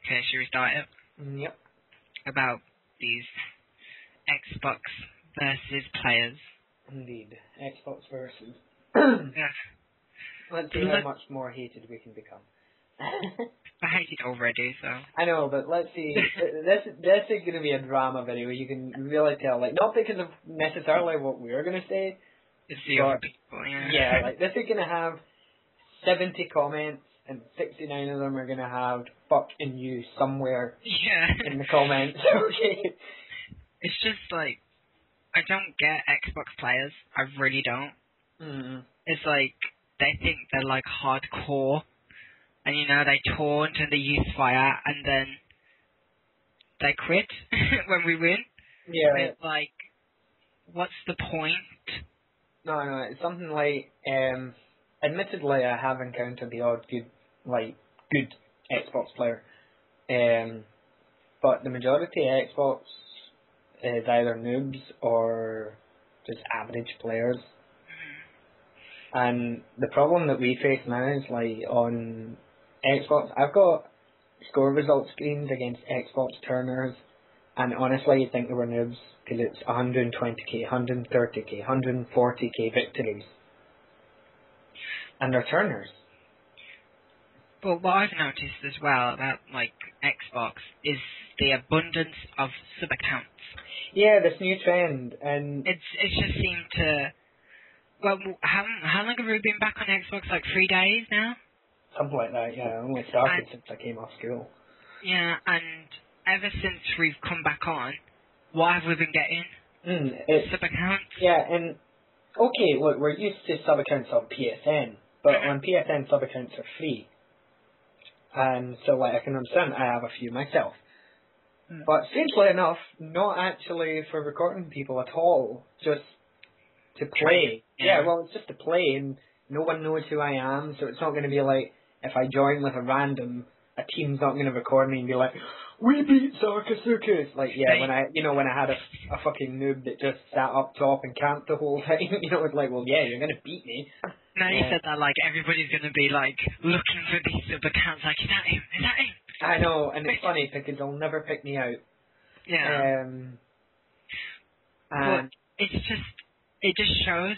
Okay, should we start it? Yep. About these Xbox versus players. Indeed. Xbox versus. Yeah. Let's see how much more hated we can become. I hate it already, so. I know, but let's see. This is going to be a drama video. You can really tell, like, not because of necessarily what we're going to say. It's the other people, yeah. Yeah, like, this is going to have 70 comments, and 69 of them are going to have fuck and you somewhere in the comments. Okay. It's just like, I don't get Xbox players. I really don't. It's like, they think they're like hardcore, and you know, they taunt and they use fire, and then they quit when we win. Yeah. It's like, what's the point? No, it's something like, admittedly I have encountered the odd good Xbox player, but the majority of Xbox is either noobs or just average players. And the problem that we face now is, like, on Xbox, I've got score result screens against Xbox turners, and honestly you think they were noobs, because it's 120k, 130k, 140k victories. And they're turners. But what I've noticed as well about, like, Xbox is the abundance of sub-accounts. Yeah, this new trend, and It's just seemed to... Well, how long have we been back on Xbox? Like 3 days now? something like that, yeah. I only started since I came off school. Yeah, and ever since we've come back on, what have we been getting? Sub-accounts? Yeah, and okay, look, we're used to sub-accounts on PSN, but on PSN sub-accounts are free. And so, like, I can understand I have a few myself. But strangely enough, not actually for recording people at all, just to play. Yeah, well, it's just to play, and no one knows who I am, so it's not going to be like, if I join with a random, a team's not going to record me and be like, we beat Sarcosuchas! Like, yeah, when I had a fucking noob that just sat up top and camped the whole time, you know, it's like, well, yeah, you're going to beat me. Now you said that, like, everybody's going to be, like, looking for these sub-accounts, like, is that him? Is that him? I know, and it's funny, because they'll never pick me out. Yeah. But it just shows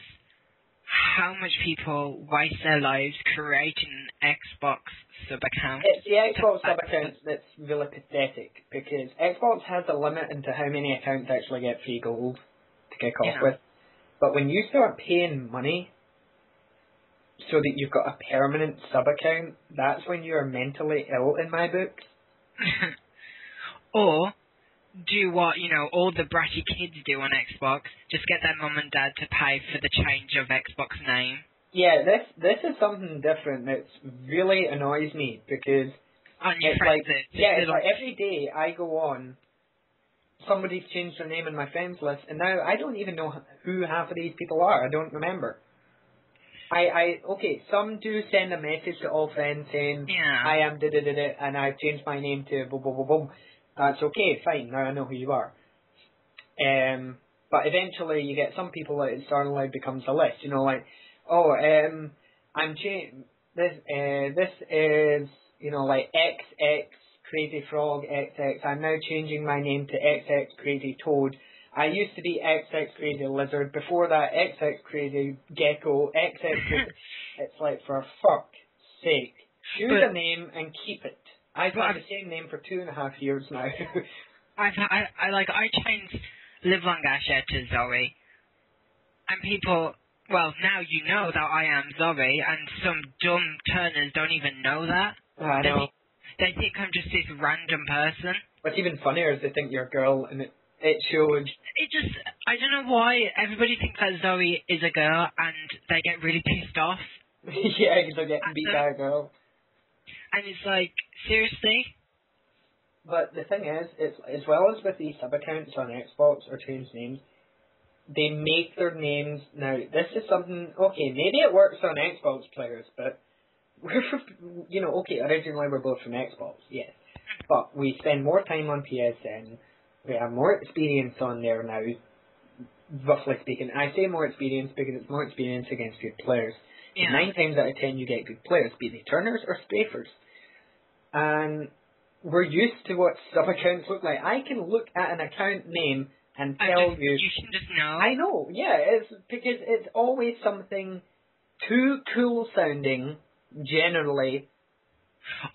how much people waste their lives creating an Xbox sub-account. It's the Xbox sub-account that's really pathetic, because Xbox has a limit into how many accounts actually get free gold to kick off with. But when you start paying money so that you've got a permanent sub-account, that's when you're mentally ill in my book. Or do what, you know, all the bratty kids do on Xbox, just get their mum and dad to pay for the change of Xbox name. Yeah, this is something different that really annoys me, because it's like every day I go on, somebody's changed their name in my friends list, and now I don't even know who half of these people are. I don't remember. Okay, some do send a message to all friends saying, I am da-da-da-da, and I've changed my name to boom, boom, boom, boom. That's okay, fine, now I know who you are. But eventually you get some people that it suddenly becomes a list, you know, like, I'm changing, this is, you know, like, XX Crazy Frog XX, I'm now changing my name to XX Crazy Toad. I used to be XX Crazy Lizard, before that XX Crazy Gecko, XX Crazy... It's like, for fuck's sake, choose a name and keep it. I've had the same name for 2.5 years now. I changed Live Long Asher to Zoe, and people, well, now you know that I am Zoe, and some dumb turners don't even know that. I know. They think I'm just this random person. What's even funnier is they think you're a girl, and it shows. I don't know why everybody thinks that Zoe is a girl, and they get really pissed off. Yeah, because they're getting beat by a girl. And it's like, seriously? But the thing is, it's, as well as with these sub-accounts on Xbox or change names, they make their names... Now, this is something... Okay, maybe it works on Xbox players, but we're from... You know, okay, originally we're both from Xbox, yes. But we spend more time on PSN. We have more experience on there now, roughly speaking. I say more experience because it's more experience against good players. Yeah. 9 times out of 10 you get good players, be they turners or strafers. And we're used to what sub-accounts look like. I can look at an account name and tell you... You can just know. I know, yeah, it's because it's always something too cool sounding, generally.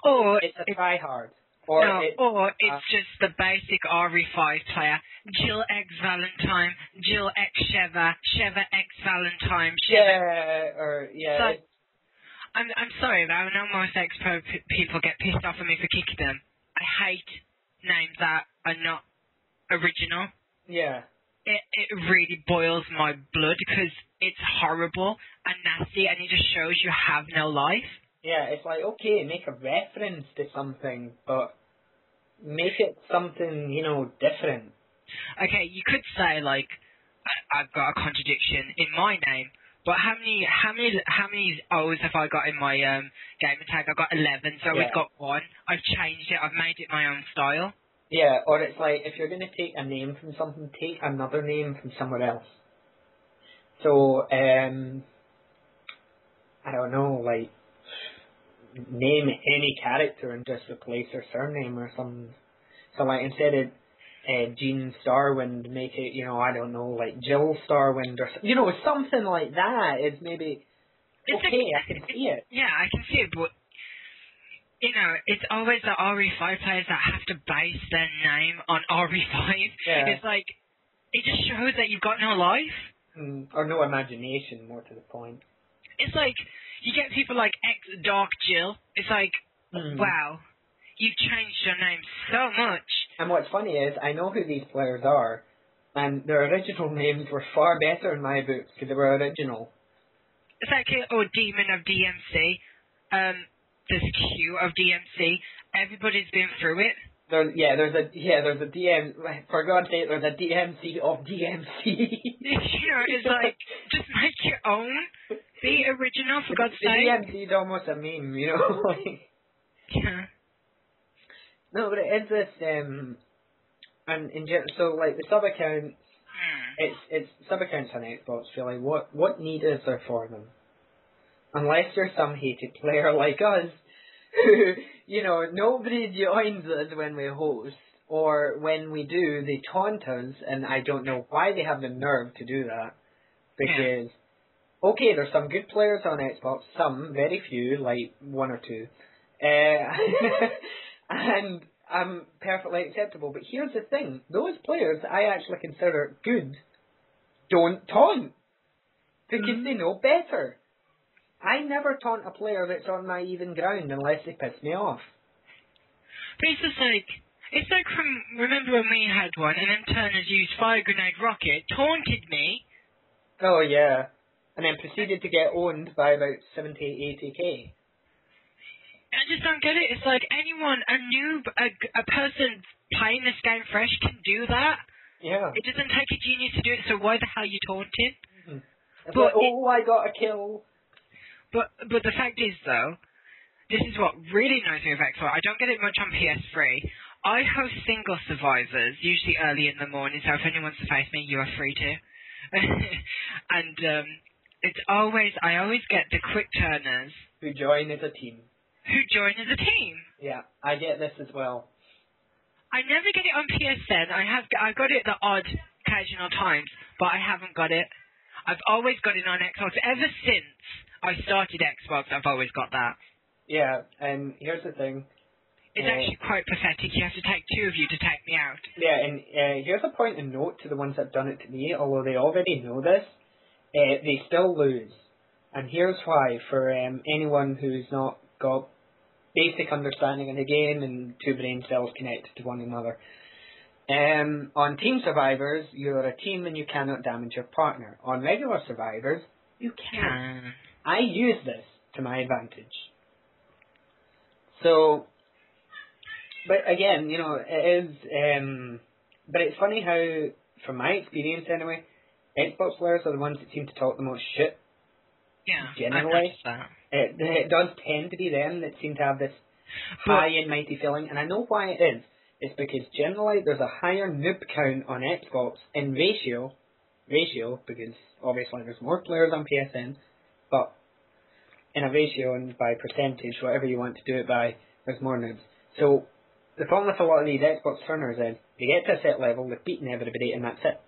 Or it's a try-hard. Or it's just the basic RE5 player. Jill X Valentine, Jill X Sheva, Sheva X Valentine, Sheva... Yeah, I'm sorry, but I know most X-Pro people get pissed off at me for kicking them. I hate names that are not original. Yeah. It really boils my blood because it's horrible and nasty and it just shows you have no life. Yeah, it's like, okay, make a reference to something, but make it something, different. Okay, you could say, like, I've got a contradiction in my name, but how many O's have I got in my gamer tag? I've got 11, so we've got 1. I've changed it, I've made it my own style. Yeah, or it's like, if you're going to take a name from something, take another name from somewhere else. So, I don't know, like, name any character and just replace their surname or something. So, like, instead of Jean Starwind, make it, I don't know, like Jill Starwind or something like that is maybe okay. I can see it. Yeah, I can see it, but it's always the RE5 players that have to base their name on RE5. Yeah. It's like it just shows that you've got no life or no imagination. More to the point, it's like you get people like X Dark Jill. It's like wow, you've changed your name so much. And what's funny is, I know who these players are, and their original names were far better in my books, because they were original. It's like, Demon of DMC, there's Q of DMC, everybody's been through it. There's a DM, for God's sake, there's a DMC of DMC. It's like, just make your own, be original, for God's sake. DMC is almost a meme, Yeah. No, but it is this, and so like the sub accounts, it's sub accounts on Xbox. Feel like what need is there for them? Unless you're some hated player like us, who nobody joins us when we host, or when we do, they taunt us, and I don't know why they have the nerve to do that. Because okay, there's some good players on Xbox, some very few, like 1 or 2. And perfectly acceptable. But here's the thing. Those players I actually consider good don't taunt. Because they know better. I never taunt a player that's on my even ground unless they piss me off. But it's like remember when we had one and then Turner's used Fire Grenade Rocket, taunted me. Oh yeah. And then proceeded to get owned by about 70, 80k. I just don't get it. It's like anyone, a noob, a person playing this game fresh can do that. Yeah. It doesn't take a genius to do it, so why the hell are you taunting? It's like, I got a kill. But the fact is, though, this is what really annoys me with Xbox. I don't get it much on PS3. I host single survivors, usually early in the morning, so if anyone wants to face me, you are free to. And I always get the quick turners. Who join as a team. Yeah, I get this as well. I never get it on PSN. I got it the odd occasional times, but I haven't got it. I've always got it on Xbox. Ever since I started Xbox, I've always got that. Yeah, and here's the thing. It's actually quite pathetic. You have to take 2 of you to take me out. Yeah, and here's a point of note to the ones that have done it to me, although they already know this, they still lose. And here's why, for anyone who's not got basic understanding of the game and 2 brain cells connected to one another. On Team Survivors, you're a team and you cannot damage your partner. On regular Survivors, you can. I use this to my advantage. So, but again, it is, but it's funny how, from my experience anyway, Xbox players are the ones that seem to talk the most shit. Yeah, generally. I that. It does tend to be them that seem to have this high and mighty feeling, and I know why it is. It's because generally there's a higher noob count on Xbox in ratio, because obviously there's more players on PSN, but in a ratio and by percentage, whatever you want to do it by, there's more noobs. So the problem with a lot of these Xbox turners is they get to a set level, they've beaten everybody, and that's it.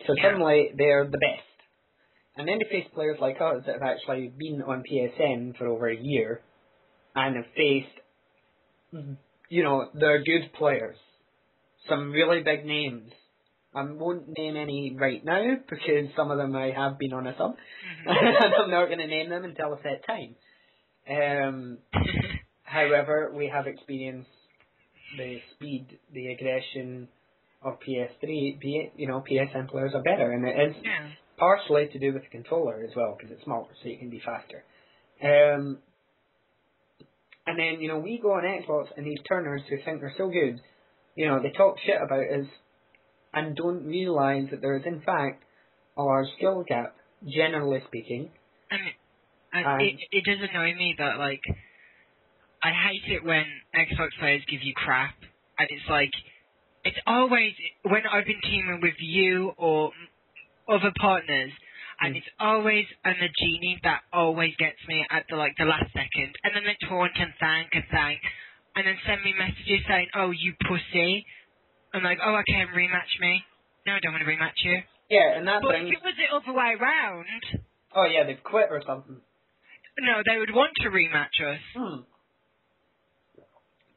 So suddenly they're the best. And then they face players like us that have actually been on PSN for over a year and have faced, they're good players. Some really big names. I won't name any right now because some of them I have been on a sub. And I'm not going to name them until a set time. However, we have experienced the speed, the aggression of PS3. PSN players are better, and it is partially to do with the controller as well because it's smaller, so you can be faster. And then, we go on Xbox and these turners who think they're so good, they talk shit about us and don't realise that there is in fact a large skill gap, generally speaking. And it does annoy me that, like, I hate it when Xbox players give you crap, and it's like, it's always, when I've been teaming with you or other partners, and it's always a majini that always gets me at the last second, and then they taunt and thank, and then send me messages saying, oh, you pussy. I'm like, oh, okay, rematch me. No, I don't want to rematch you. Yeah, and that But if it was the other way round... Oh, yeah, they've quit or something. No, they would want to rematch us.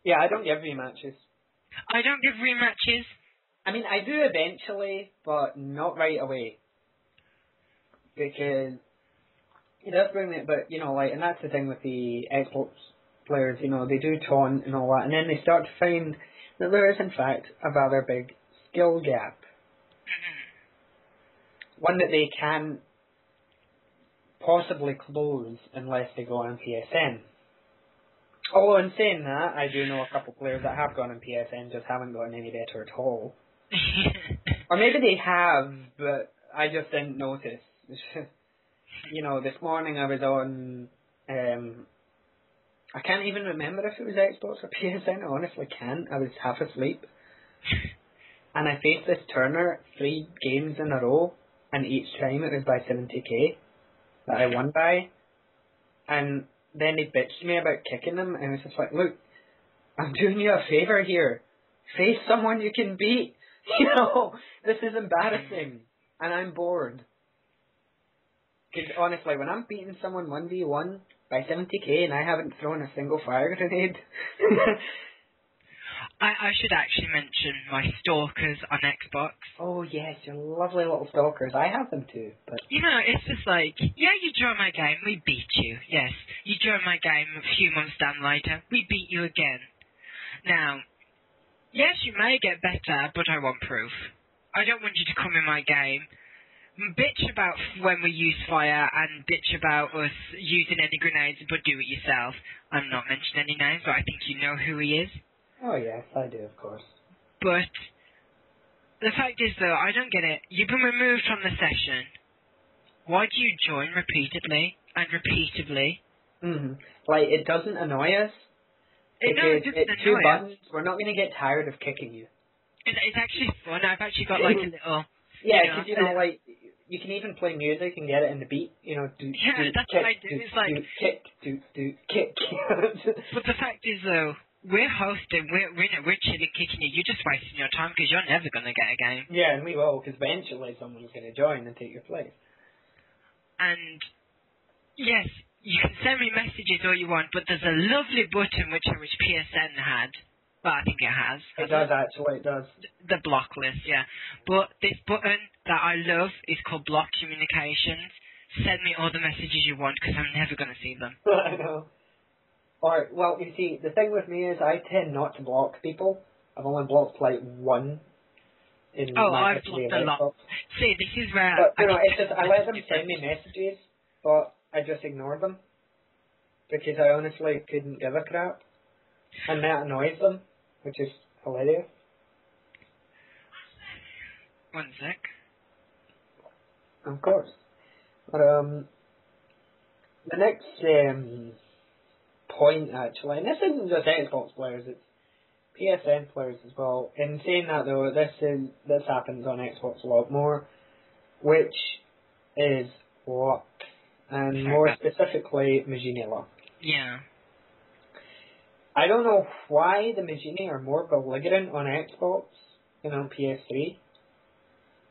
Yeah, I don't give rematches. I don't give rematches. I mean, I do eventually, but not right away. Because it does bring it, but, and that's the thing with the Xbox players, they do taunt and all that, and then they start to find that there is, in fact, a rather big skill gap. One that they can possibly close unless they go on PSN. Although in saying that, I do know a couple players that have gone on PSN, just haven't gotten any better at all. Or maybe they have, but I just didn't notice. This morning I was on, I can't even remember if it was Xbox or PSN, I honestly can't, I was half asleep. And I faced this turner 3 games in a row, and each time it was by 70k that I won by. And then they bitched me about kicking them, and I was just like, look, I'm doing you a favour here. Face someone you can beat. This is embarrassing, and I'm bored. Because honestly, when I'm beating someone 1v1 by 70k and I haven't thrown a single fire grenade... I should actually mention my stalkers on Xbox. Oh yes, your lovely little stalkers. I have them too, but... it's just like, yeah, you join my game, we beat you. Yes, you join my game a few months down later, we beat you again. Now, yes, you may get better, but I want proof. I don't want you to come in my game, bitch about when we use fire, and bitch about us using any grenades, but do it yourself. I'm not mentioning any names, but I think you know who he is. Oh yes, I do, of course. But the fact is, though, I don't get it. You've been removed from the session. Why do you join repeatedly and repeatedly? Like, it doesn't annoy us. Because it's 2 buttons. We're not going to get tired of kicking you. It's actually fun. I've actually got like a little... Yeah, because, like, you can even play music and get it in the beat. That's what I do. It's like... Kick. But the fact is, though, we're hosting, we're chilling kicking you. You're just wasting your time because you're never going to get a game. Yeah, and we will, because eventually someone's going to join and take your place. And, yes, you can send me messages all you want, but there's a lovely button which I wish PSN had. Well, I think it has. It does, actually, it does. The block list, yeah. But this button that I love is called Block Communications. Send me all the messages you want, because I'm never going to see them. I know. Or, well, you see, the thing with me is I tend not to block people. I've only blocked, like, 1 in my I've blocked a lot. See, this is where... But, it's just, I let them send me messages, but I just ignored them. Because I honestly couldn't give a crap. And that annoys them, which is hilarious. One sec. Of course. But, the next, point, actually, and this isn't just Xbox players, it's PSN players as well. In saying that, though, this happens on Xbox a lot more, which is luck, and more specifically, majini luck. Yeah. I don't know why the Majini are more belligerent on Xbox than on PS3.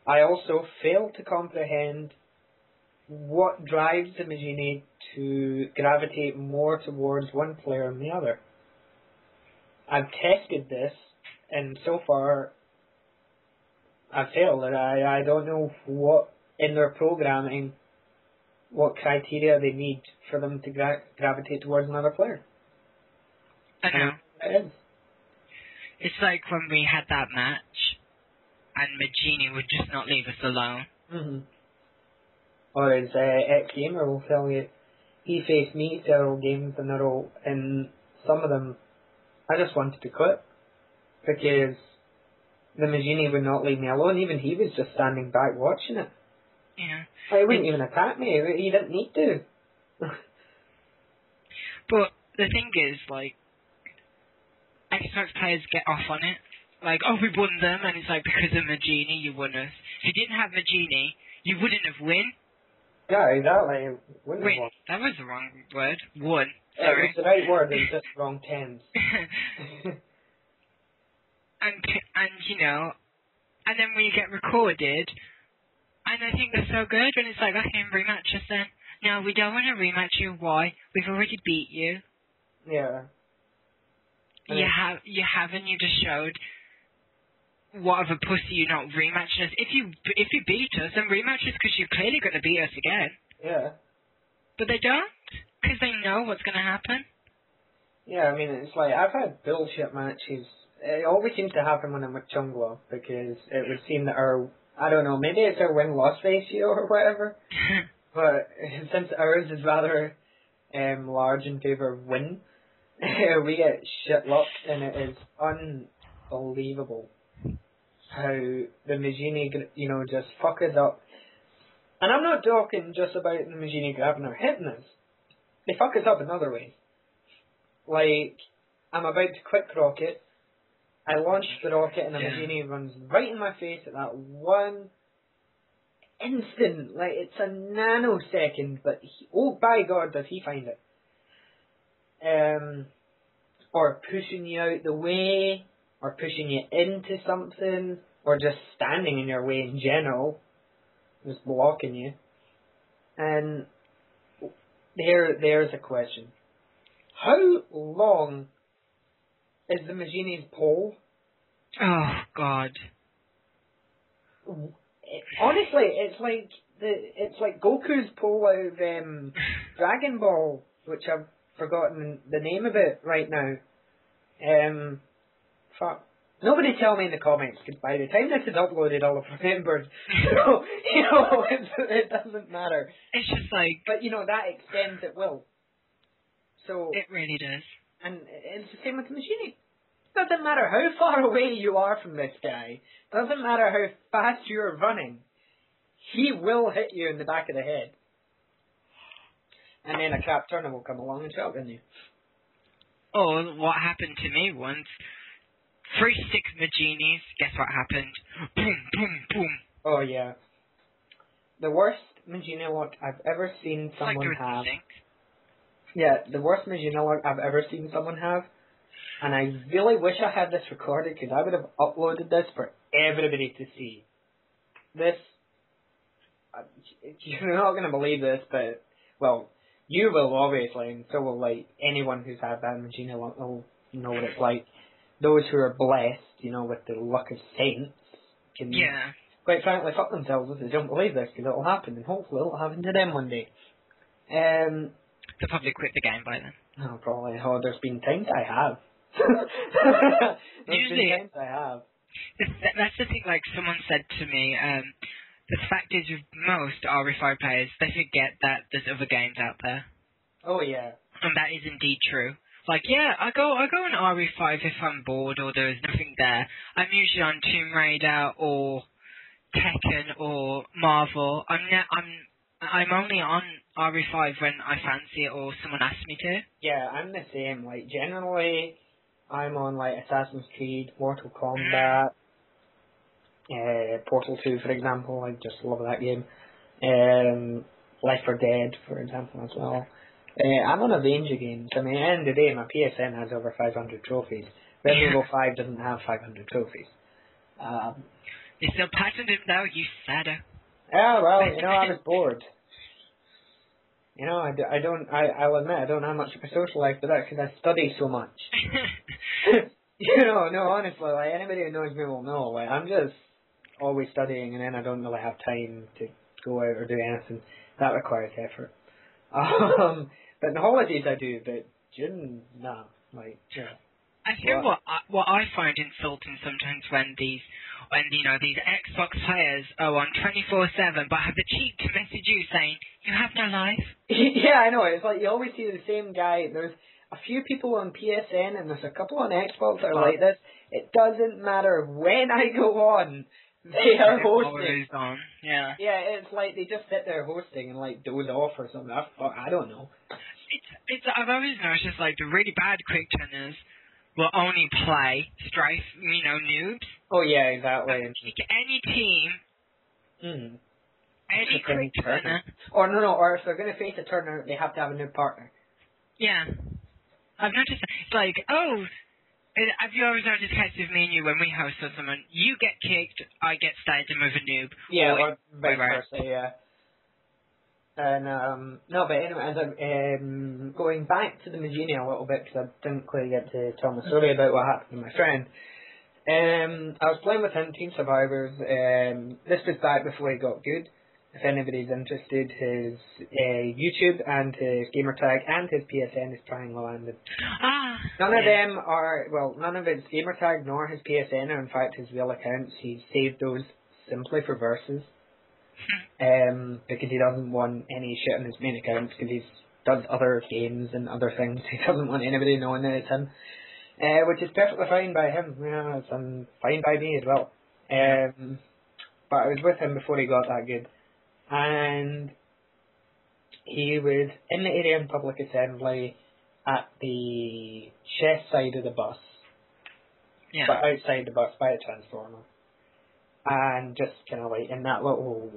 I also fail to comprehend what drives the Majini to gravitate more towards one player than the other. I've tested this, and so far I've failed. I don't know what in their programming, what criteria they need for them to gravitate towards another player. I know. It is. It's like when we had that match, and Majini would just not leave us alone. Mm-hmm. Or as ex-gamer will tell you, he faced me several games in a row, and some of them I just wanted to quit because the Majini would not leave me alone. Even he was just standing back watching it. Yeah. He wouldn't even attack me. He didn't need to. But the thing is, like, Xbox players get off on it. Like, oh, we won them, and it's like, because of Majini, you won us. If you didn't have Majini, you wouldn't have won. Yeah, exactly. Wouldn't Wait, have won. that was the wrong word. Won. It Sorry. was the right word, it was just wrong tense. and you know, and then when you get recorded, and I think they're so good, and it's like, okay, rematch us then. No, we don't want to rematch you. Why? We've already beat you. Yeah. You haven't. You just showed what of a pussy you not rematching us. If you beat us, then rematch us because you're clearly going to beat us again. Yeah. But they don't, because they know what's going to happen. Yeah, I mean, it's like, I've had bullshit matches. It always seems to happen when I'm with Chungwa, because it would seem that I don't know, maybe it's our win-loss ratio or whatever, but since ours is rather large in favour of win, we get shit-lucked, and it is unbelievable how the Majini, you know, just fuck us up. And I'm not talking just about the Majini grabbing or hitting us. They fuck us up in other ways. Like, I'm about to quick rocket. I launch the rocket and the Majini runs right in my face at that one instant. Like, it's a nanosecond, but oh by God does he find it. Or pushing you out the way, or pushing you into something, or just standing in your way in general. Just blocking you. And there's a question. How long is the Majini's pole? Oh God. Honestly, it's like Goku's pole out of Dragon Ball, which I've forgotten the name of it right now. Fuck. Nobody tell me in the comments, because by the time this is uploaded, I'll have remembered. So, you know, it doesn't matter. It's just like... But, you know, that extends at will. So... It really does. And it's the same with the Majini. Doesn't matter how far away you are from this guy. Doesn't matter how fast you're running. He will hit you in the back of the head. And then a crap turner will come along and shotgun you. Oh, what happened to me once... 3-6 Majinis, guess what happened? Boom, boom, boom. Oh, yeah. The worst Majini lock I've ever seen someone have. Yeah, the worst Majini lock I've ever seen someone have. And I really wish I had this recorded, because I would have uploaded this for everybody to see. This... You're not going to believe this, but... Well, you will, obviously, and so will, like, anyone who's had that Majini lock will know what it's like. Those who are blessed, you know, with the luck of saints, can, quite frankly, fuck themselves if they don't believe this, because it'll happen, and hopefully it'll happen to them one day. They'll probably quit the game by then. Oh, probably. Oh, there's been times I have. Usually, been times I have. That's the thing, like, someone said to me, the fact is with most RE5 players, they forget that there's other games out there. Oh, yeah. And that is indeed true. Like, yeah, I go on RE5 if I'm bored or there's nothing there. I'm usually on Tomb Raider or Tekken or Marvel. I'm only on RE5 when I fancy it or someone asks me to. Yeah, I'm the same. Like, generally, I'm on, like, Assassin's Creed, Mortal Kombat, Portal 2, for example. I just love that game. Left 4 Dead, for example, as well. I'm on a range of games. I mean, at the end of the day, my PSN has over 500 trophies. Resident Evil 5 doesn't have 500 trophies. You still patterned him though, you saddo. Yeah, well, I was bored. I'll admit, I don't have much of a social life, but that's because I study so much. No, honestly, like, anybody who knows me will know, like, I'm just always studying, and then I don't really have time to go out or do anything. That requires effort. But in the holidays I do, but June, nah, like, yeah. I think what I find insulting sometimes when these Xbox players are on 24/7 but have the cheek to message you saying you have no life. Yeah, I know. It's like you always see the same guy. There's a few people on PSN and there's a couple on Xbox that are like this. It doesn't matter when I go on, they are hosting. Always on. Yeah. Yeah, it's like they just sit there hosting and like doze off or something. I don't know. I've always noticed like the really bad quick turners will only play Strife, noobs. Oh yeah, exactly. Any team, any quick turner. Or if they're going to face a turner, they have to have a new partner. Yeah. I've noticed that. It's like, have you always noticed cases with me and you when we host or someone, you get kicked, I get started with a noob. Yeah, or vice versa, yeah. And, no, but anyway, as I'm going back to the Majini a little bit, because I didn't quite get to tell my story about what happened to my friend. I was playing with him, Team Survivors. This was back before he got good. If anybody's interested, his YouTube and his gamertag and his PSN is Triangle Landed. None of them are, none of his gamertag nor his PSN are in fact his real accounts. He saved those simply for verses. Because he doesn't want any shit on his main accounts because he does other games and other things. He doesn't want anybody knowing that it's him. Which is perfectly fine by him. It's fine by me as well. But I was with him before he got that good. And he was in the area in public assembly at the chest side of the bus. Yeah. But outside the bus by a transformer. And just kind of like in that little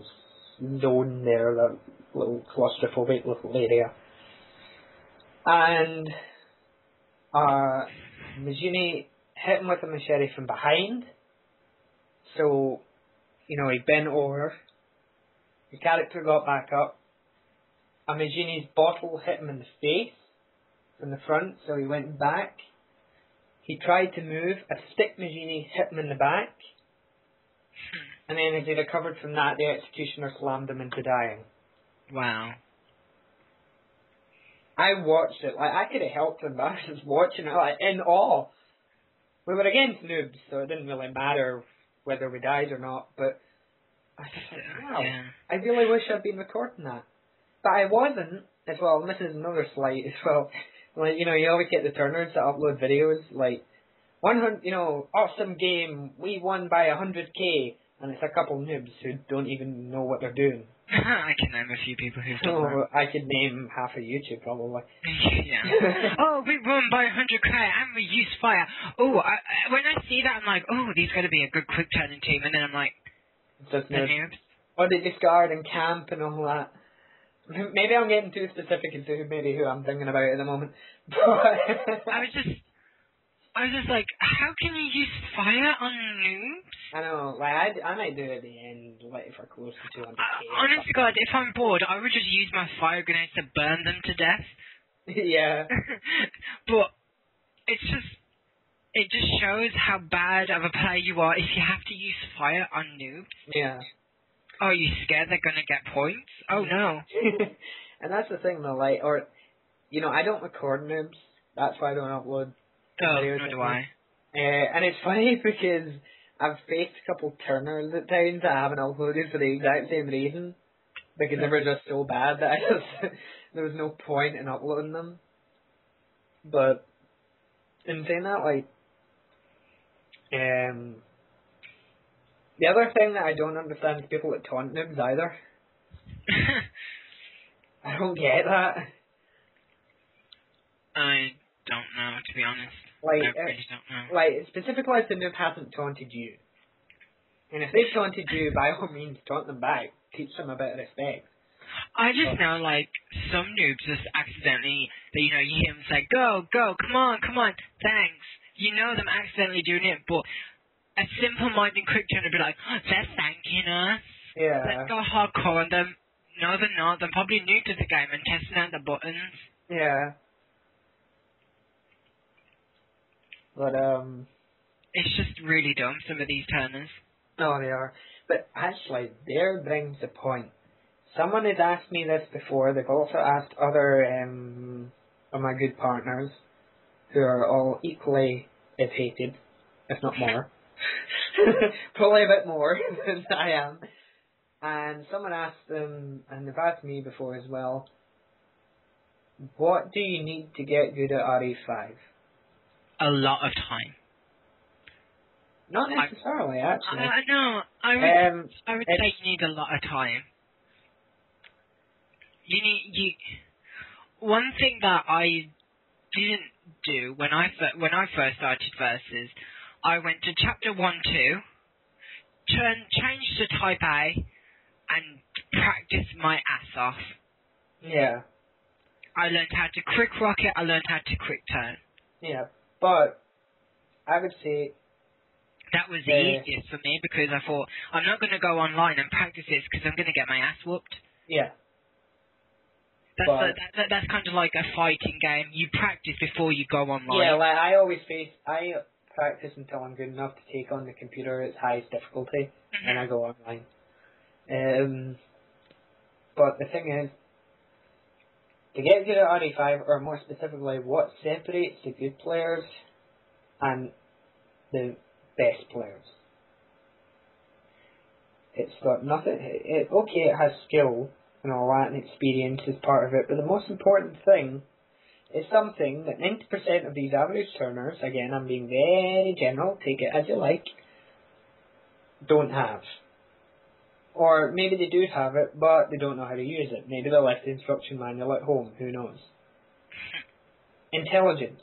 zone there, that little claustrophobic little area. And Majini hit him with a machete from behind. So, he bent over. The character got back up. A Majini's bottle hit him in the face from the front, so he went back. He tried to move. A stick Majini hit him in the back. And then as he recovered from that, the executioner slammed him into dying. Wow. I watched it. Like, I could have helped him, but I was just watching it, like, in awe. We were against noobs, so it didn't really matter whether we died or not, but I was just like, wow. Yeah. I really wish I'd been recording that. But I wasn't, as well, and this is another slight as well. Like, you always get the turners that upload videos, like, 100, awesome game, we won by 100k, and it's a couple noobs who don't even know what they're doing. I can name a few people who've done that. I could name half of YouTube probably. Yeah. Oh, we won by 100k and we used fire. Oh, when I see that, I'm like, oh, these got to be a good quick turning team, and then I'm like, just noobs. Or they discard and camp and all that. Maybe I'm getting too specific into maybe who I'm thinking about at the moment. But I was just like, how can you use fire on noobs? I know, like, I might do it at the end, like, if we're close to 200k. Honest to God, if I'm bored, I would just use my fire grenades to burn them to death. Yeah. But it just shows how bad of a player you are if you have to use fire on noobs. Yeah. Oh, are you scared they're gonna get points? Oh no. And that's the thing though, like, I don't record noobs. That's why I don't upload. Oh, nor do I. And it's funny because I've faced a couple turners at times that I haven't uploaded for the exact same reason. Because they were just so bad that there was no point in uploading them. But in saying that, like, the other thing that I don't understand is people that taunt noobs either. I don't get that. I don't know, to be honest. Like, I really don't know. Like, specifically if the noob hasn't taunted you. And if they've taunted you, by all means, taunt them back. Teach them a bit of respect. I just know, like, some noobs just accidentally, you hear them say, go, come on, thanks. You know them accidentally doing it, but a simple-minded quick turn would be like, they're thanking us. Yeah. Let's go hardcore on them. No, they're not. They're probably new to the game and testing out the buttons. Yeah. But, It's just really dumb, some of these turners. No, they are. But actually, there brings the point. Someone has asked me this before. They've also asked other of my good partners, who are all equally irritated, if not more. Probably a bit more than I am. And someone asked them, and they've asked me before as well, what do you need to get good at RE5? A lot of time. Not necessarily, actually. No, I would say you need a lot of time. One thing that I didn't do when I first started Versus, I went to chapter 1-2, changed to type A, and practiced my ass off. Yeah. I learned how to quick rocket, I learned how to quick turn. Yeah, but I would say that was the easiest for me, because I thought, I'm not going to go online and practice this because I'm going to get my ass whooped. Yeah. That's kind of like a fighting game. You practice before you go online. Yeah, like I practice until I'm good enough to take on the computer at its highest difficulty, and I go online. But the thing is, to get good at RE5, or more specifically, what separates the good players and the best players? It's got nothing. It has skill and all that, and experience is part of it, but the most important thing is something that 90% of these average turners, again, I'm being very general, take it as you like, don't have. Or maybe they do have it, but they don't know how to use it. Maybe they left the instruction manual at home, who knows. Intelligence.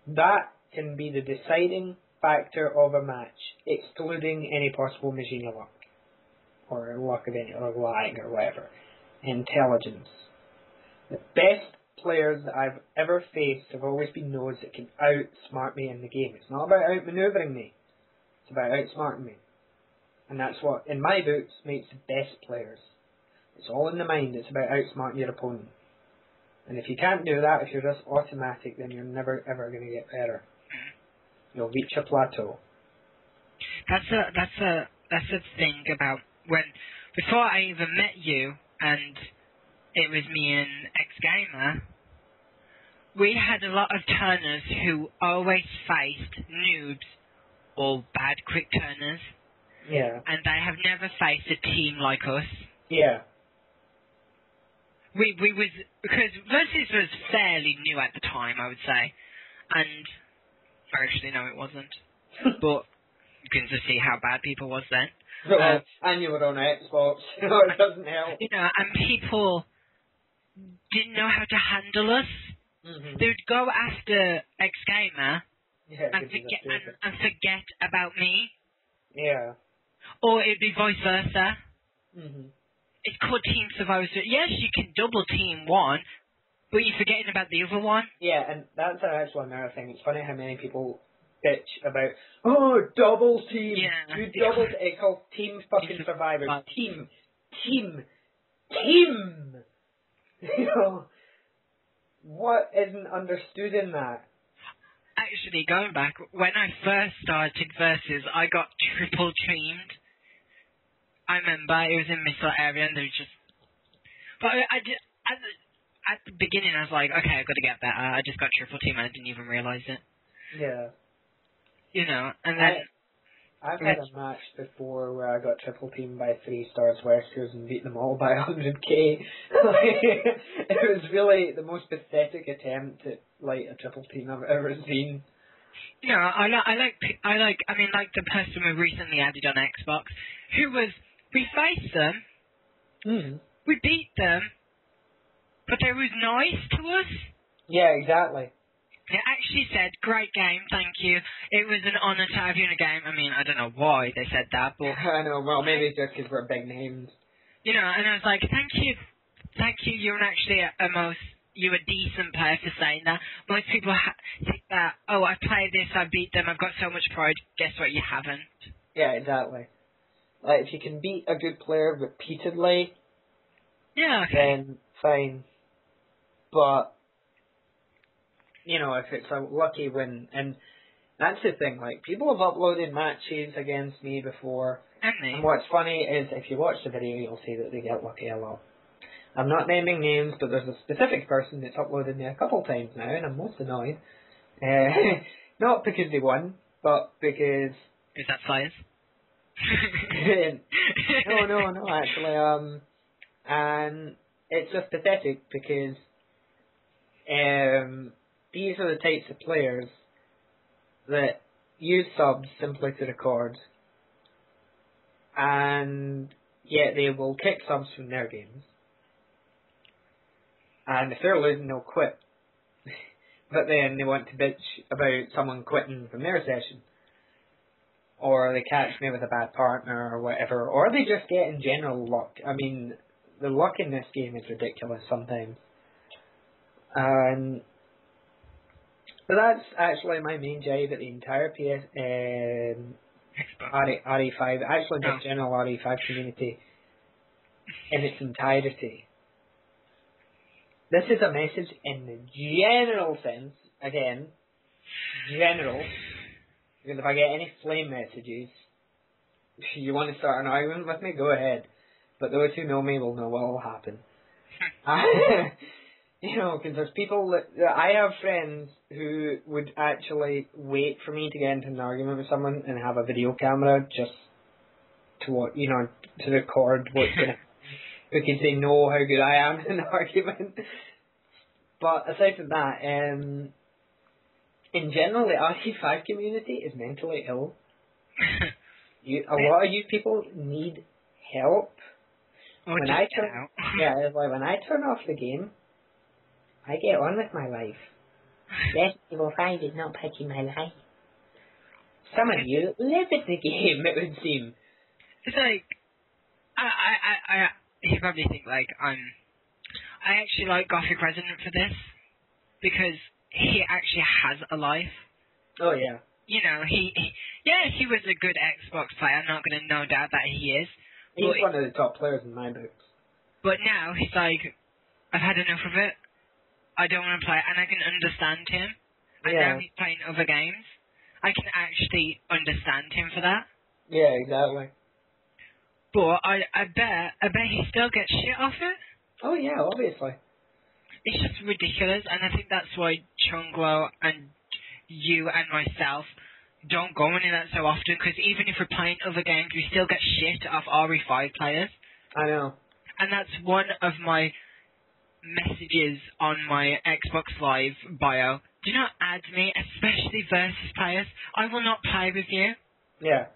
That can be the deciding factor of a match, excluding any possible majini luck, or luck of any, or lag, or whatever. Intelligence. The best players that I've ever faced have always been those that can outsmart me in the game. It's not about outmaneuvering me. It's about outsmarting me. And that's what, in my books, makes the best players. It's all in the mind. It's about outsmarting your opponent. And if you can't do that, if you're just automatic, then you're never ever going to get better. You'll reach a plateau. That's a thing about before I even met you, and it was me and X-Gamer, we had a lot of turners who always faced noobs or bad quick turners. Yeah. And they have never faced a team like us. Yeah. Because Versus was fairly new at the time, I would say. And, actually, no, it wasn't. But you can just see how bad people was then. And you were on Xbox, it doesn't help. And people didn't know how to handle us. Mm-hmm. They would go after X-Gamer and forget about me. Yeah. Or it'd be vice versa. Mm-hmm. It's called Team Survivor. Yes, you can double team one, but you're forgetting about the other one. Yeah, and that's actually another thing. It's funny how many people bitch about, double team. Yeah. You double it's called Team fucking Survivors. Team. What isn't understood in that? Actually, going back, when I first started Versus, I got triple teamed. I remember it was in missile area, and there was just. But I did at the beginning. I was like, okay, I've got to get better. I just got triple teamed, and I didn't even realize it. Yeah. And then I've had a match before where I got triple teamed by 3-stars Westers and beat them all by 100k. It was really the most pathetic attempt at a triple team I've ever seen. I like the person we recently added on Xbox, who was, we faced them, we beat them, but they was nice to us. Yeah, exactly. It actually said, great game, thank you. It was an honour to have you in a game. I mean, I don't know why they said that, but... I know, well, maybe it's just because we're big names. You know, and I was like, thank you, you're actually you're a decent player for saying that. Most people think that, oh, I played this, I beat them, I've got so much pride. Guess what, you haven't. Yeah, exactly. Like, if you can beat a good player repeatedly, yeah, okay. then fine. But, you know, if it's a lucky win, and that's the thing, like, people have uploaded matches against me before, and what's funny is, if you watch the video, you'll see that they get lucky a lot. I'm not naming names, but there's a specific person that's uploaded me a couple times now, and I'm most annoyed. Not because they won, but because... Is that Flyers? No, actually, and it's just pathetic because these are the types of players that use subs simply to record, and yet they will kick subs from their games. And if they're losing, they'll quit. But then they want to bitch about someone quitting from their session. Or they catch me with a bad partner or whatever. Or they just get in general luck. I mean, the luck in this game is ridiculous sometimes. But that's actually my main jive at the entire RE5, actually the general RE5 community in its entirety. This is a message in the general sense, again, general, because if I get any flame messages, you want to start an argument with me, go ahead. But those who know me will know what will happen. You know, because there's people that I have friends who would actually wait for me to get into an argument with someone and have a video camera just to, you know, to record what's going to because they know how good I am in an argument. But aside from that, in general, the RE5 community is mentally ill. A lot of you people need help. When I turn off the game, I get on with my life. Yes, Evil 5 is not picking my life. Some of you live in the game, it would seem. It's like, you probably think like I actually like Gothic Resonant for this because he actually has a life. Oh yeah. You know, he was a good Xbox player. I'm not going to no doubt that he is. He's one of the top players in my books. But now he's like, I've had enough of it. I don't want to play it, and I can understand him. And now he's playing other games. I can actually understand him for that. Yeah, exactly. But I bet he still gets shit off it. Oh yeah, obviously. It's just ridiculous, and I think that's why Chunglo and you and myself don't go in that so often, because even if we're playing other games, we still get shit off RE5 players. I know. And that's one of my messages on my Xbox Live bio. Do not add me, especially versus players. I will not play with you. Yeah.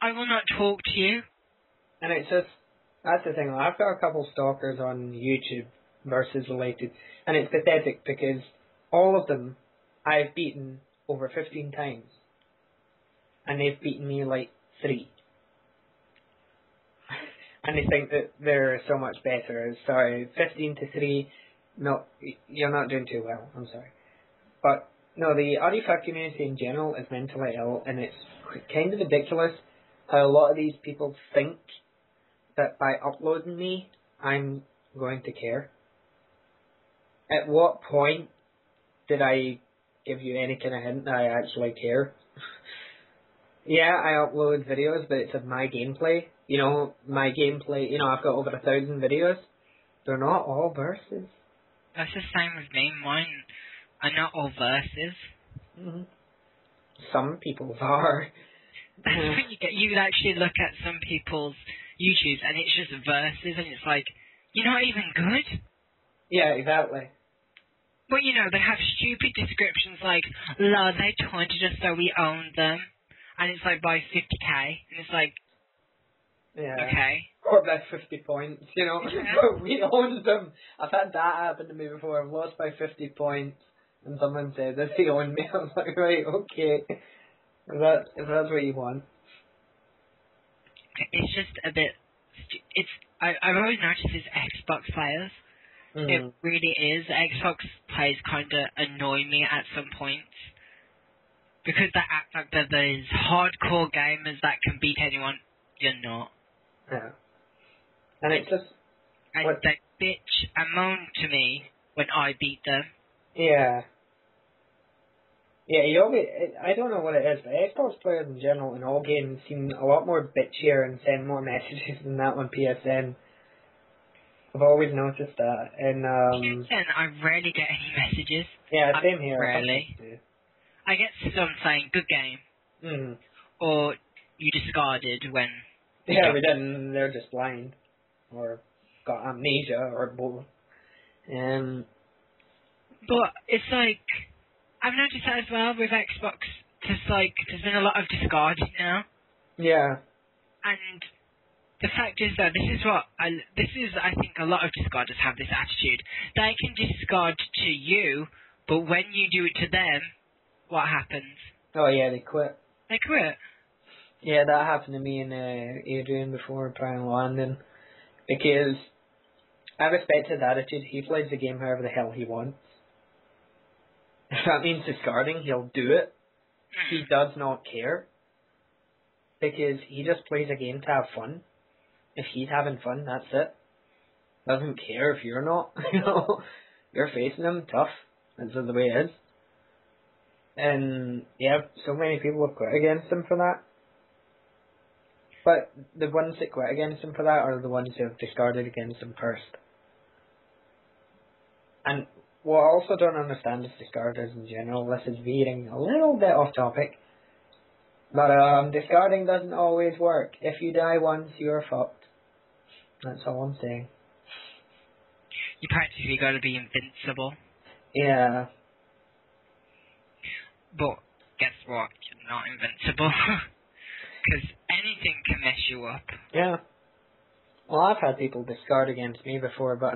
I will not talk to you. And it's just, that's the thing, I've got a couple stalkers on YouTube versus related, and it's pathetic because all of them I've beaten over 15 times. And they've beaten me like 3. And they think that they're so much better. Sorry, 15 to 3, no, you're not doing too well, I'm sorry. But, no, the RE5 community in general is mentally ill, and it's kind of ridiculous how a lot of these people think that by uploading me, I'm going to care. At what point did I give you any kind of hint that I actually care? Yeah, I upload videos, but it's of my gameplay. You know, my gameplay, you know, I've got over 1,000 videos. They're not all verses. That's the same with me. Mine are not all verses. Mm-hmm. Some people's are. That's what you get. You actually look at some people's YouTubes and it's just verses and it's like, you're not even good. Yeah, exactly. But you know, they have stupid descriptions like, la, they taunted us so we owned them. And it's like by 50k. And it's like, yeah. Okay. Or by 50 points, you know. Yeah. We owned them. I've had that happen to me before. I've lost by 50 points. And someone said that they own me. I was like, right, okay. If that's what you want. It's just a bit... I've always noticed it's Xbox players. It really is. Xbox players kind of annoy me at some points. Because they act like they're those hardcore gamers that can beat anyone. You're not. Yeah. And it's just... And they bitch and moan to me when I beat them. Yeah. Yeah, I don't know what it is, but Xbox players in general in all games seem a lot more bitchier and send more messages than that on PSN. I've always noticed that. And PSN, I rarely get any messages. Yeah, same here. Rarely. I get some saying, good game. Or you discarded when... Yeah, we didn't. They're just blind. Or got amnesia, or both. But it's like... I've noticed that as well with Xbox. Just like, there's been a lot of discarding now. Yeah. And the fact is that I think a lot of discarders have this attitude. They can discard to you, but when you do it to them, what happens? Oh yeah, they quit. They quit. Yeah, that happened to me and Adrian before playing London. Because I respect his attitude. He plays the game however the hell he wants. If that means discarding, he'll do it. He does not care. Because he just plays a game to have fun. If he's having fun, that's it. Doesn't care if you're not. You know, you're facing him, tough. That's just the way it is. And yeah, so many people have quit against him for that. But the ones that quit against him for that are the ones who have discarded against him first. And what I also don't understand is discarders in general. This is veering a little bit off topic. But discarding doesn't always work. If you die once, you're fucked. That's all I'm saying. You practically got to be invincible. Yeah. But guess what? You're not invincible. Because anything can mess you up. Yeah. Well, I've had people discard against me before, but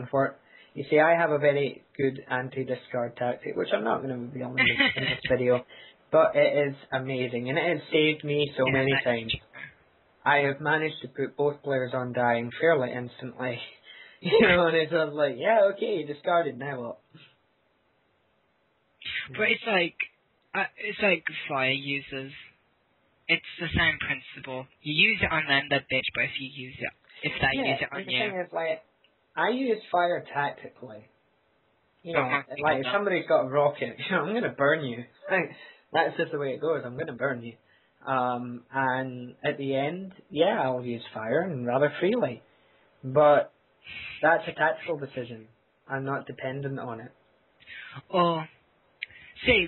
you see, I have a very good anti-discard tactic, which I'm not going to reveal in this video, but it is amazing, and it has saved me so many times. I have managed to put both players on dying fairly instantly. You know, and it's just like, yeah, okay, you discarded, now what? But it's like fire users. It's the same principle. You use it on them, they're bitch, but if they use it on you. The thing is, like, I use fire tactically. You know, like, if somebody's got a rocket, you know, I'm going to burn you. That's just the way it goes, I'm going to burn you. And at the end, yeah, I'll use fire and rather freely. But that's a tactical decision. I'm not dependent on it. Well, see,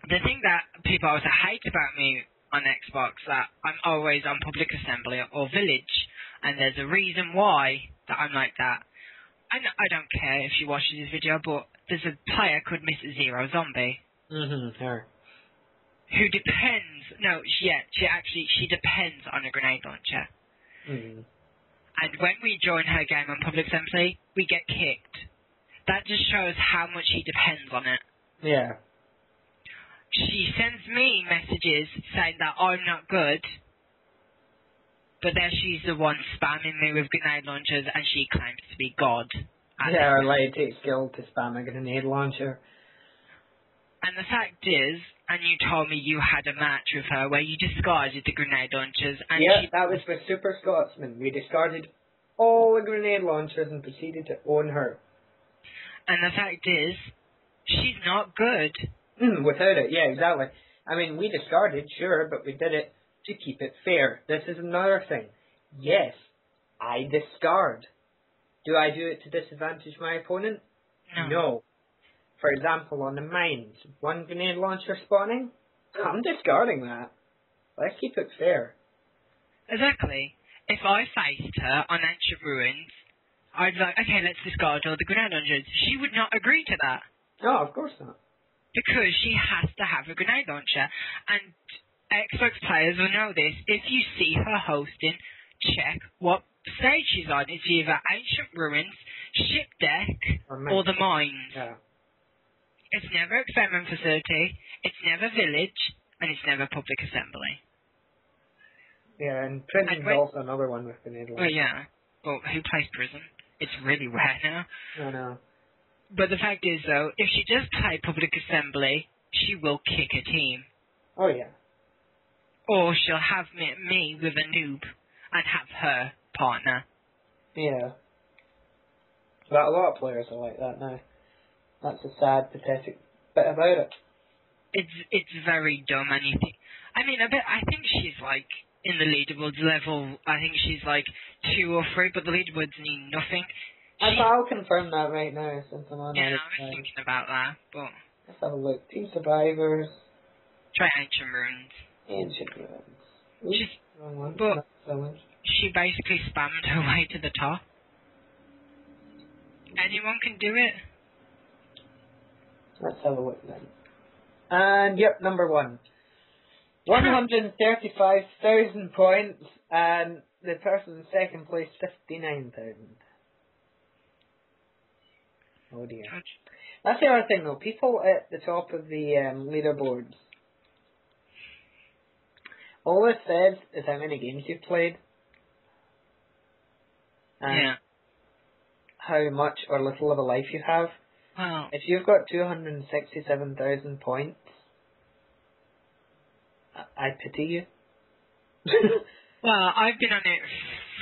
the thing that people also hate about me on Xbox, that I'm always on public assembly or village, and there's a reason why that I'm like that. And I don't care if she watches this video, but there's a player called Miss Zero Zombie. Her. Who depends, she depends on a grenade launcher. And when we join her game on public assembly, we get kicked. That just shows how much she depends on it. Yeah. She sends me messages saying that I'm not good, but there she's the one spamming me with grenade launchers, and she claims to be God. Yeah, or like it takes skill to spam a grenade launcher. And the fact is, and you told me you had a match with her where you discarded the grenade launchers, and that was with Super Scotsman. We discarded all the grenade launchers and proceeded to own her. And the fact is, she's not good. Without it, yeah, exactly. I mean, we discarded, sure, but we did it to keep it fair. This is another thing. Yes, I discard. Do I do it to disadvantage my opponent? No. For example, on the mines, one grenade launcher spawning, I'm discarding that. Let's keep it fair. Exactly. If I faced her on Ancient Ruins, I'd be like, okay, let's discard all the grenade launchers. She would not agree to that. No, of course not. Because she has to have a grenade launcher. And Xbox players will know this. If you see her hosting, check what stage she's on. It's either Ancient Ruins, Ship Deck, or the Mines. Yeah. It's never experiment facility, it's never village, and it's never public assembly. Yeah, and prison's also another one we've been able to. Oh yeah. Well, who plays prison? It's really rare now. I know. But the fact is, though, if she does play public assembly, she will kick a team. Oh yeah. Or she'll have me with a noob and have her partner. Yeah. But a lot of players are like that now. That's a sad, pathetic bit about it. It's very dumb, and you think... I mean, I think she's, like, in the leaderboards level, I think she's, like, 2 or 3, but the leaderboards mean nothing. I'll confirm that right now, since I'm on it. Yeah, I was thinking about that, but... Let's have a look. Team Survivors. Try Ancient Ruins. Ancient Ruins. She's... Wrong one. But she basically spammed her way to the top. Anyone can do it. Let's have a look then. And yep, number 1. 135,000 points, and the person in second place 59,000. Oh dear. That's the other thing though. People at the top of the leaderboards. All it says is how many games you've played. And how much or little of a life you have. Wow. If you've got 267,000 points, I pity you. Well, I've been on it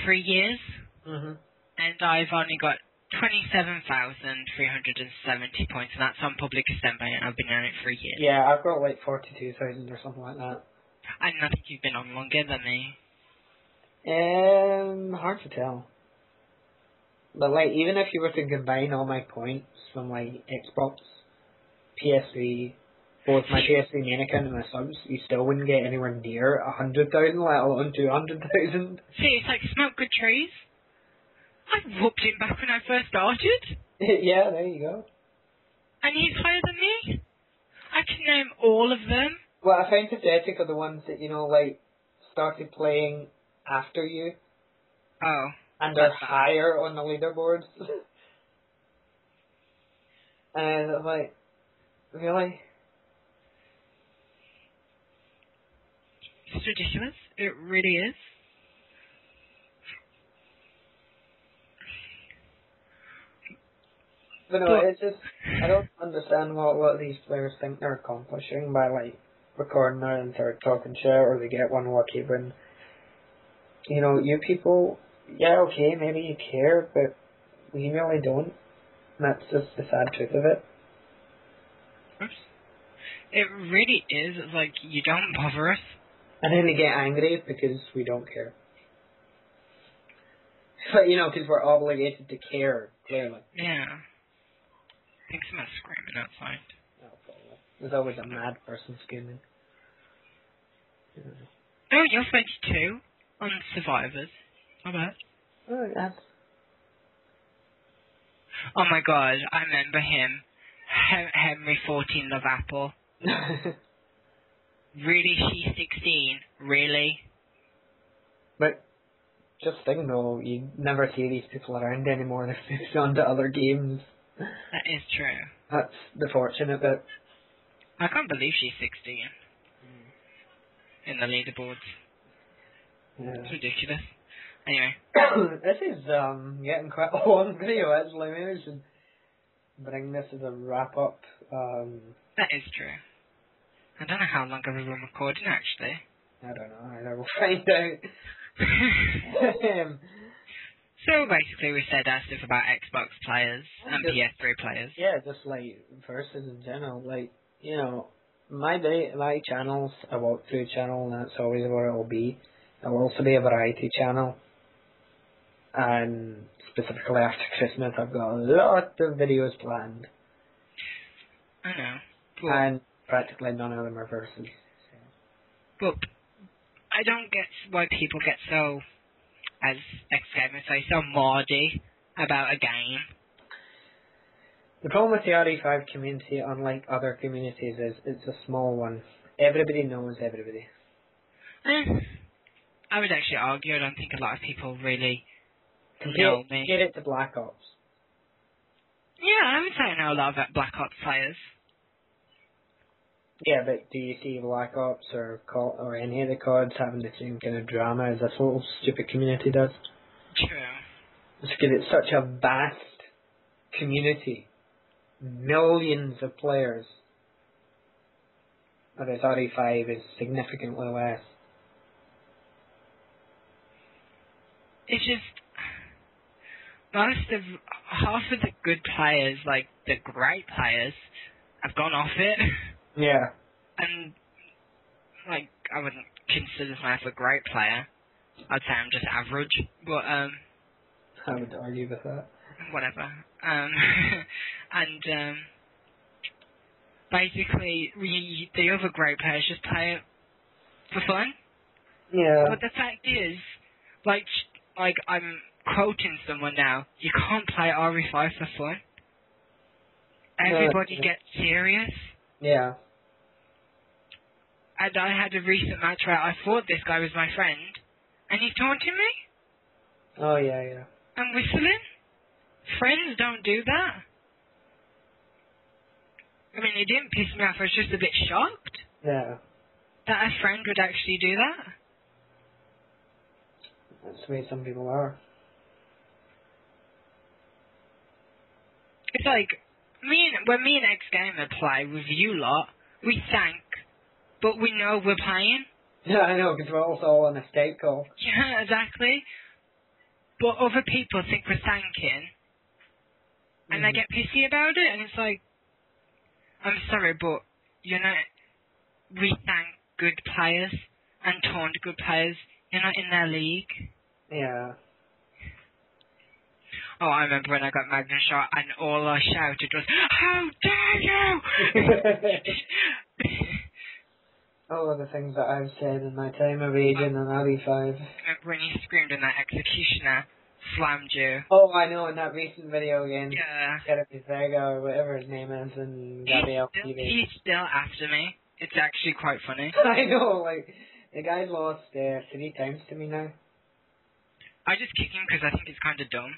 3 years, and I've only got 27,370 points, and that's on public assembly, and I've been on it 3 years. Yeah, I've got like 42,000 or something like that. And I think you've been on longer than me. Hard to tell. But like, even if you were to combine all my points from like Xbox, PS3, both my PS3 main account and my subs, you still wouldn't get anywhere near 100,000, let alone 200,000. See, it's like smoke good trees. I whooped him back when I first started. Yeah, there you go. And he's higher than me. I can name all of them. Well, I find pathetic are the ones that, you know, like, started playing after you. Oh. And are higher on the leaderboards. And I'm like, really? It's ridiculous. It really is. But no, it's just, I don't understand what these players think they're accomplishing by, like, recording their entire talking shit, or they get one lucky when, you know, you people, yeah, okay, maybe you care, but we really don't. That's just the sad truth of it. It really is. It's like, you don't bother us. And then they get angry because we don't care. But, you know, because we're obligated to care, clearly. Yeah. I think someone's screaming outside. Oh, probably. There's always a mad person screaming. Oh, you're 22 on Survivors. Not bad. Oh, yeah. Oh my god, I remember him. Henry 14 Love Apple. Really, she's 16? Really? But, just think though, you never see these people around anymore. They've moved on to other games. That is true. That's the fortunate bit. I can't believe she's 16. In the leaderboards. Yeah. It's ridiculous. Anyway. This is getting quite a long video actually. Maybe we should bring this as a wrap up. That is true. I don't know how long I've been recording actually. I don't know, either. We'll find out. So basically we said our stuff about Xbox players and PS3 players. Yeah, just like versus in general. Like, you know, my channel's a walkthrough channel, and that's always where it will be. It will also be a variety channel. And specifically after Christmas, I've got a lot of videos planned. I know. But, and practically none of them are versus. But I don't get why people get so, as ex-gamers say, so mardy about a game. The problem with the RE5 community, unlike other communities, is it's a small one. Everybody knows everybody. I would actually argue I don't think a lot of people really know me. Get it to Black Ops. Yeah, I would say I know a lot of Black Ops players. Yeah, but do you see Black Ops or any of the CODs having the same kind of drama as this little stupid community does? True. It's because it's such a vast community. Millions of players. Whereas RE5 is significantly less. It's just half of the good players, like the great players, have gone off it. Yeah. And like I wouldn't consider myself a great player. I'd say I'm just average. But I would argue with that. whatever. Basically the other great players just play it for fun. Yeah. But the fact is, like I'm quoting someone now, you can't play RE5 for fun. Everybody gets serious. Yeah. And I had a recent match where I thought this guy was my friend, and he's taunting me. Oh, yeah. I'm whistling. Friends don't do that. I mean, it didn't piss me off, I was just a bit shocked. Yeah. That a friend would actually do that. That's the way some people are. It's like, when me and X-Gamer play with you lot, we thank, but we know we're playing. Yeah, I know, because we're also all on a Skype call. Yeah, exactly. But other people think we're thanking, and they get pissy about it, and it's like, I'm sorry, but, we thank good players and taunt good players. You're not in their league. Yeah. Oh, I remember when I got Magnum shot and all I shouted was, "How dare you!" All of the things that I've said in my time of aging on RE5. Remember when you screamed and that executioner slammed you? Oh, I know, in that recent video again. Yeah. Sheriff Vega or whatever his name is, and Gabriel TV. He's still after me. It's actually quite funny. I know, like, the guy's lost 3 times to me now. I just kick him because I think it's kind of dumb.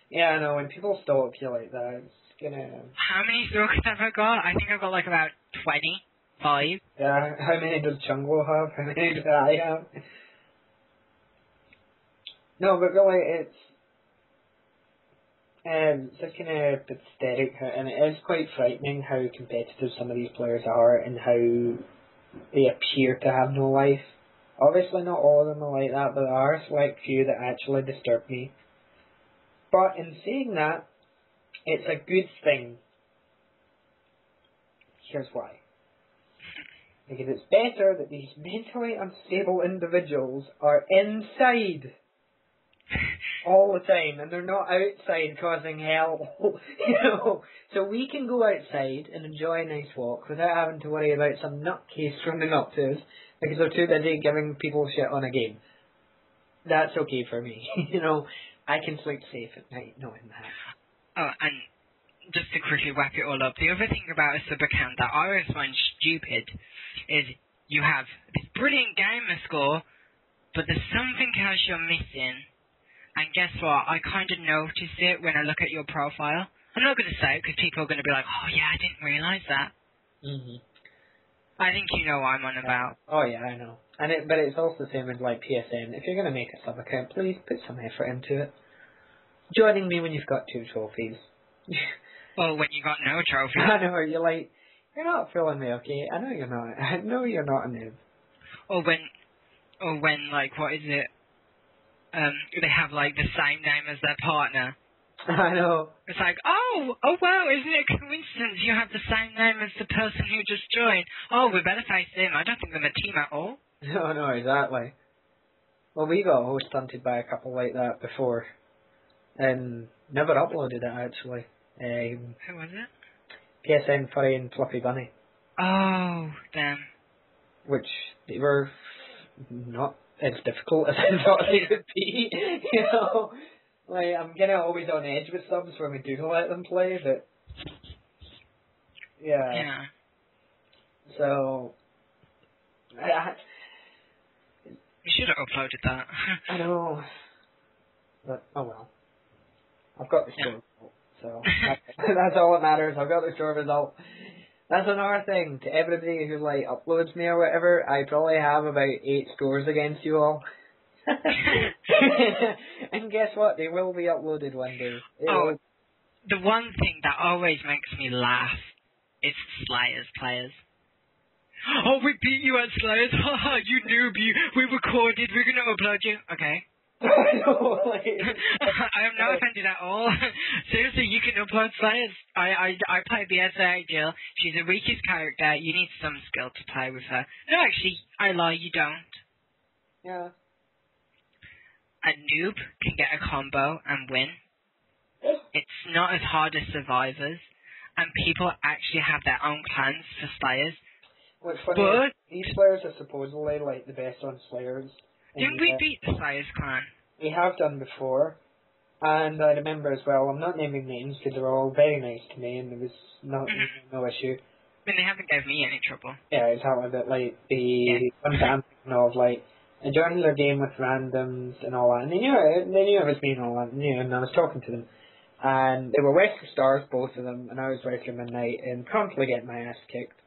Yeah, I know, when people stalk you like that, it's gonna... How many stalkers have I got? I think I've got like about 25. Yeah, how many does Chungo have? How many do I have? No, but really, it's kind of pathetic, and it is quite frightening how competitive some of these players are and how they appear to have no life. Obviously not all of them are like that, but there are a select few that actually disturb me. But in saying that, it's a good thing. Here's why. Because it's better that these mentally unstable individuals are inside all the time, and they're not outside causing hell, So we can go outside and enjoy a nice walk without having to worry about some nutcase running up to us because they're too busy giving people shit on a game. That's okay for me, I can sleep safe at night knowing that. Oh, and just to quickly wrap it all up, the other thing about a sub-account that I always find stupid is you have this brilliant gamer score, but there's something else you're missing. And guess what? I kind of notice it when I look at your profile. I'm not going to say it because people are going to be like, oh yeah, I didn't realise that. I think you know what I'm on about. Oh yeah, I know. But it's also the same with like PSN. If you're going to make a sub-account, please put some effort into it. Joining me when you've got 2 trophies. Well, when you got no trophies. I know, you're like, you're not fooling me, okay? I know you're not. I know you're not a noob. Or when like, what is it? They have like the same name as their partner. I know. It's like, oh wow, isn't it a coincidence you have the same name as the person who just joined? Oh, we better face them. I don't think they're a team at all. No, exactly. Well, we got host hunted by a couple like that before. And never uploaded it, actually. Who was it? PSN Furry and Fluffy Bunny. Oh, damn. Which, they were not as difficult as I thought they would be, Like, I'm kind of always on edge with subs when we do let them play, but... Yeah. So... You should have uploaded that. I know. But, oh well. I've got the store result, so... that's all that matters. I've got the store result. That's another thing. To everybody who, like, uploads me or whatever, I probably have about 8 scores against you all. And guess what? They will be uploaded one day. The one thing that always makes me laugh is Slayers players. Oh, we beat you at Slayers. Haha, you noob. We recorded. We're going to upload you. Okay. I am not offended at all. Seriously, you can upload Slayers. I play BSA Jill. She's the weakest character. You need some skill to play with her. No, actually, I lie, you don't. Yeah. A noob can get a combo and win. It's not as hard as Survivors, and people actually have their own plans for Slayers. What's funny is these Slayers are supposedly, like, the best on Slayers. Didn't we beat the Slayers clan? We have done before, and I remember as well, I'm not naming names because they're all very nice to me and there was no issue. I mean, they haven't given me any trouble. Yeah, exactly, but like, the ones that I'm thinking of, like, I joined their game with randoms and all that, and they knew it was me and all that, and I was talking to them, and they were Wesker Stars, both of them, and I was Wesker Midnight, and promptly getting my ass kicked.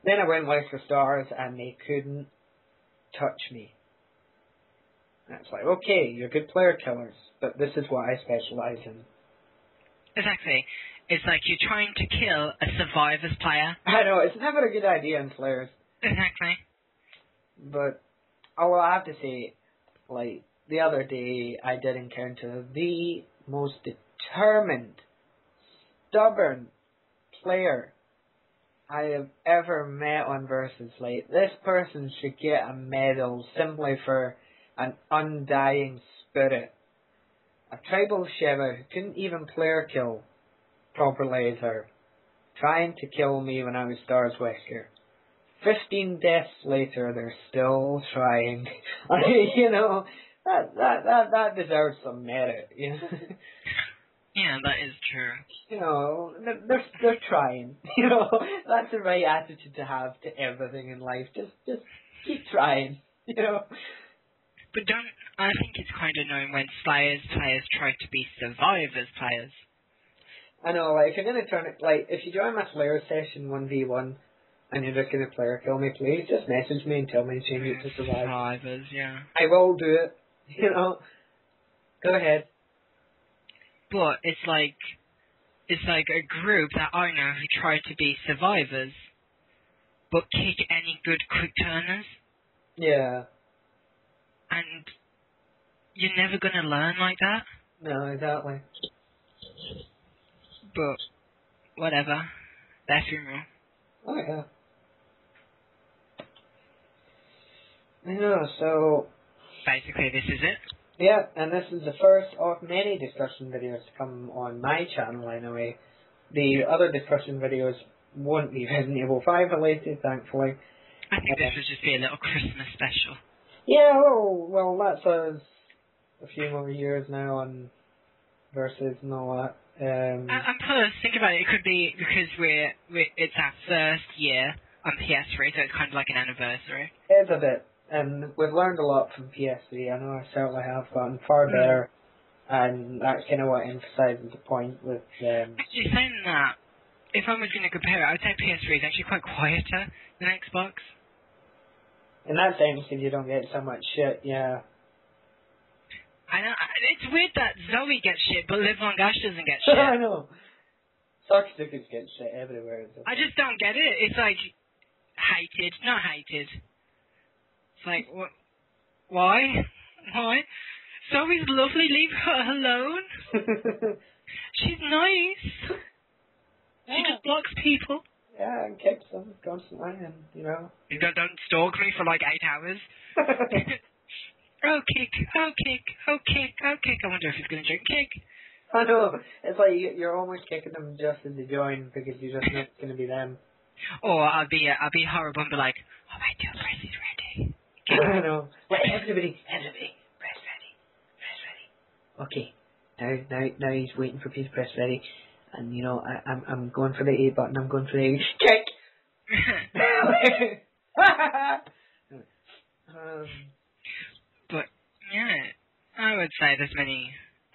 Then I went Wesker Stars, and they couldn't touch me. And it's like, okay, you're good player killers, but this is what I specialise in. Exactly. It's like you're trying to kill a Survivors player. I know, it's never a good idea in players. Exactly. But, although I have to say, like, the other day I did encounter the most determined, stubborn player I have ever met on Versus. Like, this person should get a medal simply for an undying spirit. A tribal Sheva who couldn't even player kill properly as her, trying to kill me when I was Stars Wesker. 15 deaths later, they're still trying. You know, that deserves some merit, you know. Yeah, that is true. You know, they're trying. You know, that's the right attitude to have to everything in life. Just keep trying, you know. But I think it's kind of annoying when Slayers players try to be Survivors players. I know, like, if you're going to turn it, like, if you join my Slayer session 1v1, and you're just going to player kill me, please just message me and tell me to change it to Survivors, yeah. I will do it, you know. Go ahead. But it's like a group that I know who try to be Survivors, but kick any good quick turners. Yeah. And you're never going to learn like that. No, exactly. But whatever. Their funeral. Oh, yeah. I know, so... Basically, this is it. Yeah, and this is the first of many discussion videos to come on my channel, anyway. The other discussion videos won't be Resident Evil 5 related, thankfully. I think this would just be a little Christmas special. Yeah, well, that's us a few more years now on Versus and all that. And plus, think about it, it could be because it's our first year on PS3, so it's kind of like an anniversary. It's a bit. And we've learned a lot from PS3. I know I certainly have gotten far better, and that's kind of what emphasises the point with... Actually, saying that, if I was going to compare it, I would say PS3 is actually quite quieter than Xbox. In that sense, if you don't get so much shit, yeah. I know, it's weird that Zoe gets shit, but Live Long Ash doesn't get shit. I know. Sarcosuchas get shit everywhere. I just don't get it. It's like, hated, not hated. It's like, why? Why? Zoe's lovely, leave her alone. She's nice. She just blocks people. Yeah, and kicks them constantly, and, you know. You don't stalk me for like 8 hours. Oh, kick. I wonder if he's going to drink kick. I know. It's like you're almost kicking them just as they join because you just know it's going to be them. Or I'll be horrible and be like, oh wait till press is ready. I know. Wait, everybody, press ready. Okay, now he's waiting for people to press ready. And, you know, I'm going for the A button, I'm going for the A. Kick! But, yeah, I would say there's many,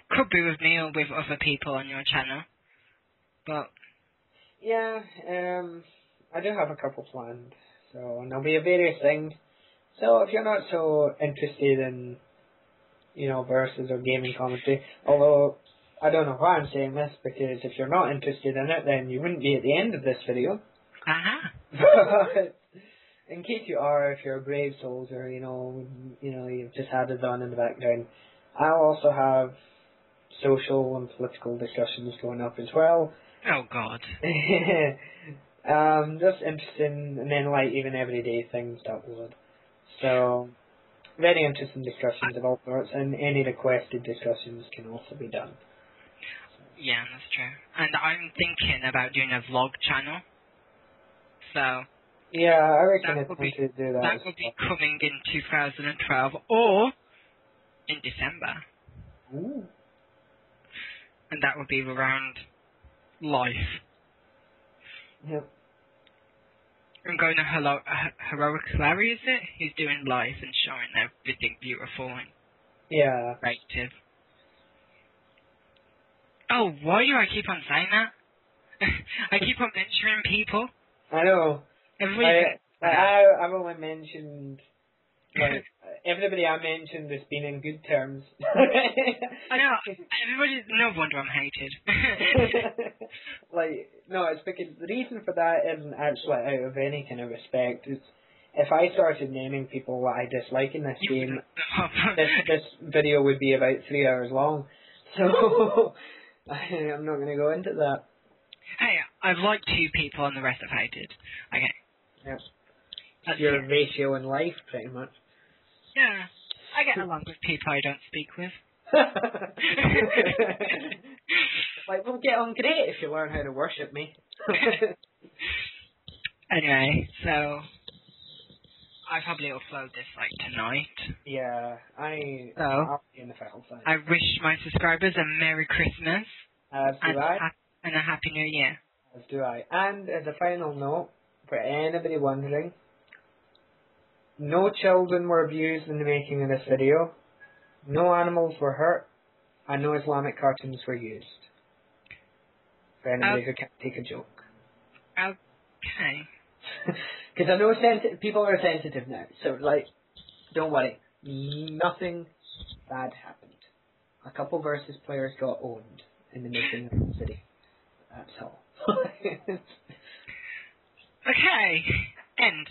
could be with me or with other people on your channel. But... Yeah, I do have a couple planned. So, and there'll be various things. So, if you're not so interested in, versus or gaming commentary, although I don't know why I'm saying this, because if you're not interested in it, then you wouldn't be at the end of this video. But in case you are, if you're a brave soldier, you've just had it on in the background, I'll also have social and political discussions going up as well. Oh God. Just interesting, and then even everyday things that would. So, very interesting discussions of all sorts, and any requested discussions can also be done. Yeah, that's true. And I'm thinking about doing a vlog channel. So. Yeah, I reckon it's going to do that. That will be coming in 2012 or in December. Ooh. And that will be around life. Yep. I'm going to Heroic Larry, is it? He's doing life and showing everything beautiful and creative. Oh, why do I keep on saying that? I keep on mentioning people. I know. I've only mentioned, everybody I mentioned has been in good terms. I know. Everybody, no wonder I'm hated. No, it's because the reason for that isn't actually out of any kind of respect. It's, if I started naming people what I dislike in this game, this video would be about 3 hours long. So, I'm not going to go into that. Hey, I've liked 2 people and the rest I've hated. Okay. Yep. That's your ratio in life, pretty much. Yeah. I get along with people I don't speak with. We'll get on great if you learn how to worship me. Anyway, so I probably upload this tonight. Yeah, I'll be in the final side. I wish my subscribers a Merry Christmas. As do I. And a Happy New Year. As do I. And as a final note, for anybody wondering, no children were abused in the making of this video, no animals were hurt, and no Islamic cartoons were used. For anybody who can't take a joke. Okay. Because I know people are sensitive now, so don't worry. Nothing bad happened. A couple versus players got owned in the making of the video. That's all. Okay. End.